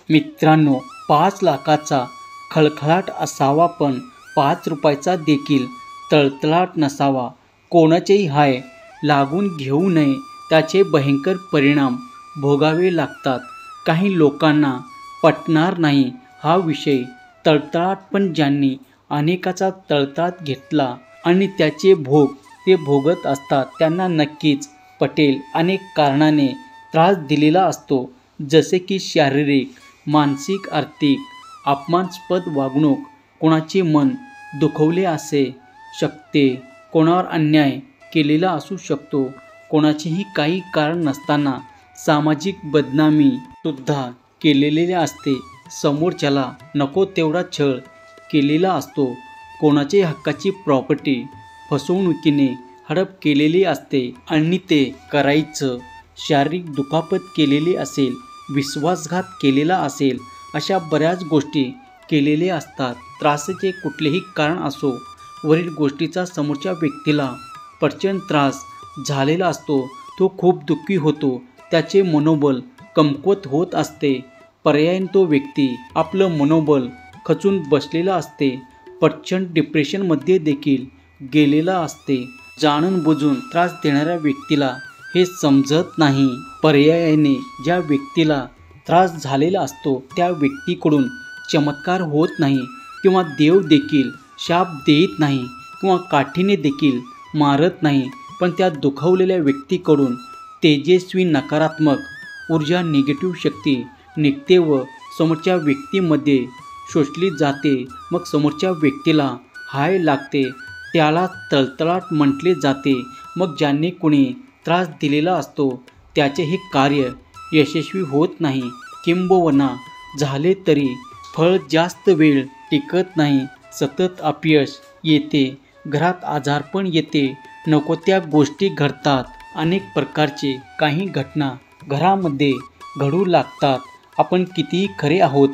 मित्रांनो, 5 लाखाचा खळखळाट असावा पण 5 रुपयाचा देखील तळतळाट नसावा. कोणाचेही हाय लागून घेऊ नये, त्याचे भयंकर परिणाम भोगावे लागतात. काही लोकांना पटणार नाही हा विषय. तळतळाट पण ज्यांनी अनेकाचा तळतळाट घेतला आणि त्याचे भोग ते भोगत असतात त्यांना नक्कीच पटेल. अनेक कारणाने त्रास दिलेला असतो, जसे की शारीरिक, मानसिक, आर्थिक, अपमानास्पद वागणूक, कोणाचे मन दुखवले असू शकते, कोणावर अन्याय केलेला असू शकतो, कोणाचेही काही कारण नसताना सामाजिक बदनामी सुद्धा केलेली असते, समोरच्याला नको तेवढा छळ केलेला असतो, कोणाचे हक्काची प्रॉपर्टी फसवणुकीने हडप केलेली असते आणि ते करायचं, शारीरिक दुखापत केलेली असेल, विश्वासघात केलेला असेल, अशा बऱ्याच गोष्टी केलेल्या असतात. त्रासाचे कुठलेही कारण असो, वरील गोष्टीचा समोरच्या व्यक्तीला प्रचंड त्रास झालेला असतो. तो खूप दुःखी होतो, त्याचे मनोबल कमकुवत होत असते. पर्यायाने तो व्यक्ती आपलं मनोबल खचून बसलेला असते, प्रचंड डिप्रेशनमध्ये देखील गेलेला असते. जाणून बुजून त्रास देणाऱ्या व्यक्तीला हे समजत नाही. पर्यायाने ज्या व्यक्तीला त्रास झालेला असतो त्या व्यक्तीकडून चमत्कार होत नाही किंवा देव देखील शाप देत नाही किंवा काठीने देखील मारत नाही, पण त्या दुखावलेल्या व्यक्तीकडून तेजस्वी नकारात्मक ऊर्जा, निगेटिव्ह शक्ती निघते व समोरच्या व्यक्तीमध्ये शोषली जाते. मग समोरच्या व्यक्तीला हाय लागते, त्याला तळतळाट म्हटले जाते. मग ज्यांनी कुणी त्रास दिलेला असतो त्याचे हे कार्य यशस्वी होत नाही, किंबहुना झाले तरी फळ जास्त वेळ टिकत नाही. सतत अपयश येते, घरात आजारपण येते, नको त्या गोष्टी घडतात. अनेक प्रकारचे काही घटना घरामध्ये घडू लागतात. आपण किती खरे आहोत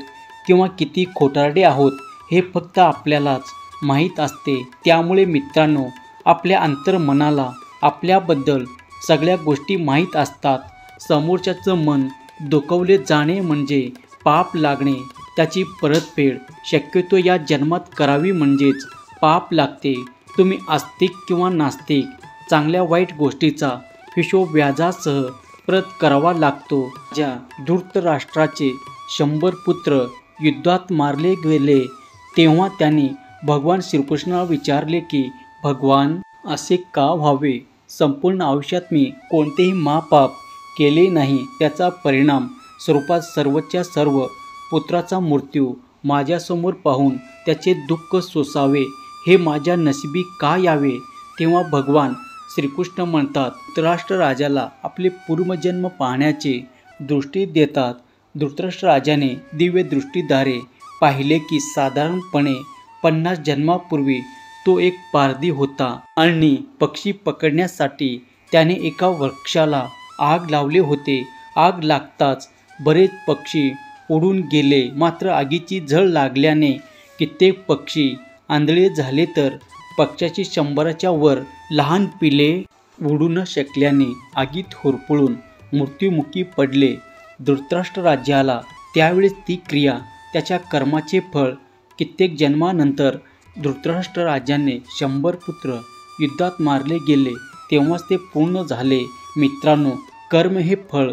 किंवा किती खोटारडे आहोत हे फक्त आपल्यालाच माहीत असते. त्यामुळे मित्रांनो, आपल्या अंतर्मनाला आपल्याबद्दल सगळ्या गोष्टी माहीत असतात. समोरच्याचं मन दुखवले जाणे म्हणजे पाप लागणे, त्याची परतफेड शक्यतो या जन्मात करावी म्हणजेच पाप लागते. तुम्ही आस्तिक किंवा नास्तिक, चांगल्या वाईट गोष्टीचा हिशोब व्याजासह परत करावा लागतो. ज्या धृतराष्ट्राचे 100 पुत्र युद्धात मारले गेले तेव्हा त्यांनी भगवान श्रीकृष्णाला विचारले की भगवान, असे का व्हावे? संपूर्ण आयुष्यात मी कोणतेही महापाप केले नाही, त्याचा परिणाम स्वरूपात सर्वच्या सर्व पुत्राचा मृत्यू माझ्यासमोर पाहून त्याचे दुःख सोसावे हे माझ्या नशिबी का यावे? तेव्हा भगवान श्रीकृष्ण म्हणतात, धृतराष्ट्र राजाला आपले पूर्वजन्म पाहण्याची दृष्टी देतात. धृतराष्ट्र राजाने दिव्य दृष्टीद्वारे पाहिले की साधारणपणे 50 जन्मापूर्वी तो एक पारधी होता आणि पक्षी पकडण्यासाठी त्याने एका वृक्षाला आग लावले होते. आग लागताच बरेच पक्षी उडून गेले, मात्र आगीची झळ लागल्याने कित्येक पक्षी आंधळे झाले, तर पक्षाची 100च्या वर लहान पिले उडू न शकल्याने आगीत होरपळून मृत्युमुखी पडले. धृतराष्ट्र राजाला त्यावेळेस ती क्रिया, त्याच्या कर्माचे फळ कित्येक जन्मानंतर धृतराष्ट्र राजाने 100 पुत्र युद्धात मारले गेले तेव्हाच ते पूर्ण झाले. मित्रांनो, कर्म हे फळ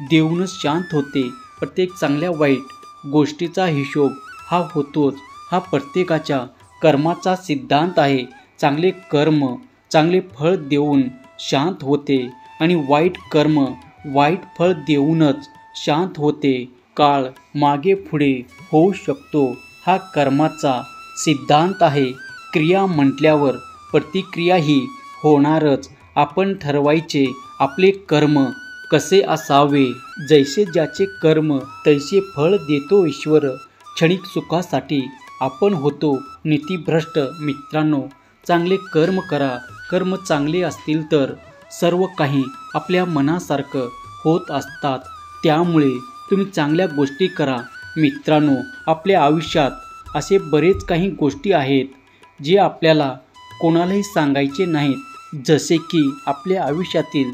देऊनच शांत होते. प्रत्येक चांगल्या वाईट गोष्टीचा हिशोब हा होतोच. हा प्रत्येकाच्या कर्माचा सिद्धांत आहे. चांगले कर्म चांगले फळ देऊन शांत होते आणि वाईट कर्म वाईट फळ देऊनच शांत होते. काळ मागे पुढे होऊ शकतो, हा कर्माचा सिद्धांत आहे. क्रिया म्हटल्यावर प्रतिक्रिया ही होणारच. आपण ठरवायचे आपले कर्म कसे असावे. जैसे ज्याचे कर्म तैसे फळ देतो ईश्वर. क्षणिक सुखासाठी आपण होतो नीतिभ्रष्ट. मित्रांनो, चांगले कर्म करा. कर्म चांगले असतील तर सर्व काही आपल्या मनासारखं होत असतात. त्यामुळे तुम्ही चांगल्या गोष्टी करा. मित्रांनो, आपल्या आयुष्यात असे बरेच काही गोष्टी आहेत जे आपल्याला कोणालाही सांगायचे नाहीत, जसे की आपल्या आयुष्यातील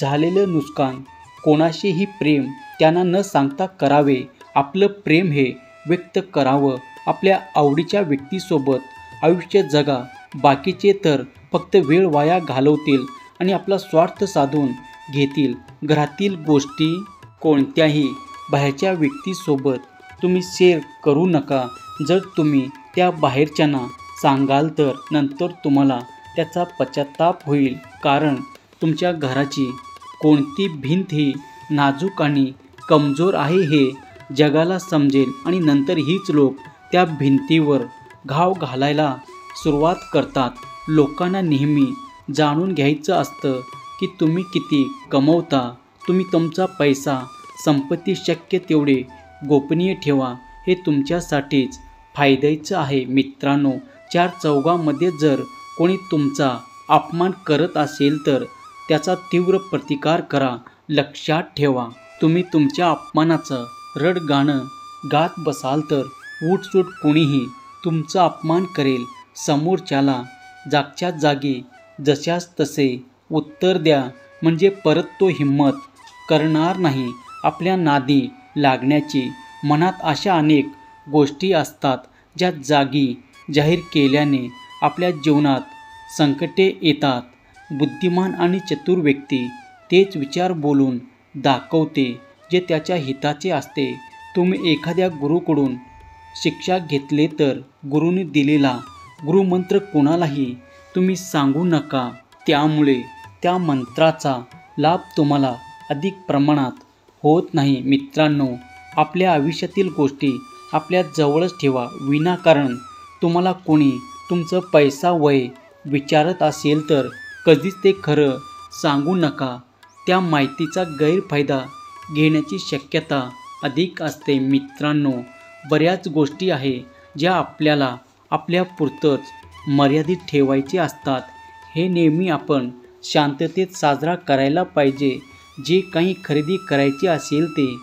झालेलं नुकसान, कोणाशीही प्रेम त्यांना न सांगता करावे. आपलं प्रेम हे व्यक्त करावं, आपल्या आवडीच्या व्यक्तीसोबत आयुष्य जगा. बाकीचे तर फक्त वेळ वाया घालवतील आणि आपला स्वार्थ साधून घेतील. घरातील गोष्टी कोणत्याही बाहेरच्या व्यक्तीसोबत तुम्ही शेअर करू नका. जर तुम्ही त्या बाहेरच्यांना सांगाल तर नंतर तुम्हाला त्याचा पश्चाताप होईल. कारण तुमच्या घराची कोणती भिंत ही नाजूक आणि कमजोर आहे हे जगाला समजेल आणि नंतर हीच लोक त्या भिंतीवर घाव घालायला सुरुवात करतात. लोकांना नेहमी जाणून घ्यायचं असतं की तुम्ही किती कमवता. तुम्ही तुमचा पैसा, संपत्ती शक्य तेवढे गोपनीय ठेवा. हे तुमच्यासाठीच फायद्याचं आहे. मित्रांनो, चार चौघांमध्ये जर कोणी तुमचा अपमान करत असेल तर त्याचा तीव्र प्रतिकार करा. लक्षात ठेवा, तुम्ही तुमच्या अपमानाचं रडगाणं गात बसाल तर उठसूट कोणीही तुमचा अपमान करेल. समोरच्याला जागच्या जागी जशास तसे उत्तर द्या, म्हणजे परत तो हिंमत करणार नाही आपल्या नादी लागण्याची. मनात अशा अनेक गोष्टी असतात ज्या जागी जाहीर केल्याने आपल्या जीवनात संकटे येतात. बुद्धिमान आणि चतुर व्यक्ती तेच विचार बोलून दाखवते जे त्याच्या हिताचे असते. तुम्ही एखाद्या गुरुकडून शिक्षा घेतले तर गुरुने दिलेला गुरुमंत्र कोणालाही तुम्ही सांगू नका. त्यामुळे त्या मंत्राचा लाभ तुम्हाला अधिक प्रमाणात होत नाही. मित्रांनो, आपल्या आयुष्यातील गोष्टी आपल्या जवळच ठेवा. विनाकारण तुम्हाला कोणी तुमचं पैसा वय विचारत असेल तर कधीच ते खरं सांगू नका. त्या माहितीचा गैरफायदा घेण्याची शक्यता अधिक असते. मित्रांनो, बऱ्याच गोष्टी आहे ज्या आपल्याला आपल्यापुरतंच मर्यादित ठेवायचे असतात. हे नेहमी आपण शांततेत साजरा करायला पाहिजे. जे काही खरेदी करायचे असेल ते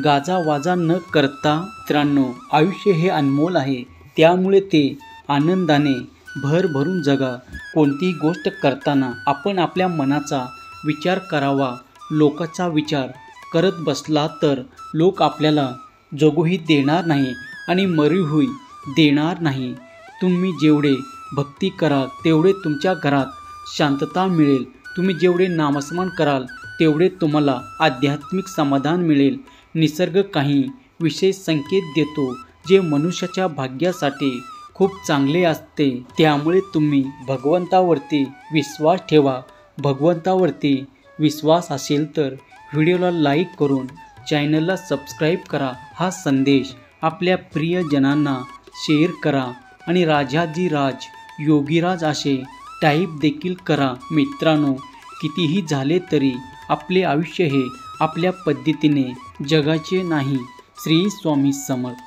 गाजावाजा न करता. मित्रांनो, आयुष्य हे अनमोल आहे, त्यामुळे ते आनंदाने भरभरून जगा. कोणतीही गोष्ट करताना आपण आपल्या मनाचा विचार करावा. लोकांचा विचार करत बसला तर लोक आपल्याला जगूही देणार नाही आणि मरूही देणार नाही. तुम्ही जेवढे भक्ती कराल तेवढे तुमच्या घरात शांतता मिळेल. तुम्ही जेवढे नामस्मरण कराल तेवढे तुम्हाला आध्यात्मिक समाधान मिळेल. निसर्ग काही विशेष संकेत देतो जे मनुष्याच्या भाग्यासाठी खूप चांगले असते. त्यामुळे तुम्ही भगवंतावरती विश्वास ठेवा. भगवंतावरती विश्वास असेल तर व्हिडिओला लाईक करून चॅनलला सबस्क्राईब करा. हा संदेश आपल्या प्रियजनांना शेअर करा आणि राजाधिराज योगीराज असे टाईप देखील करा. मित्रांनो, कितीही झाले तरी आपले आयुष्य हे आपल्या पद्धतीने जगाचे नाही. श्री स्वामी समर्थ.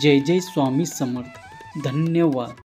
जय जय स्वामी समर्थ. धन्यवाद.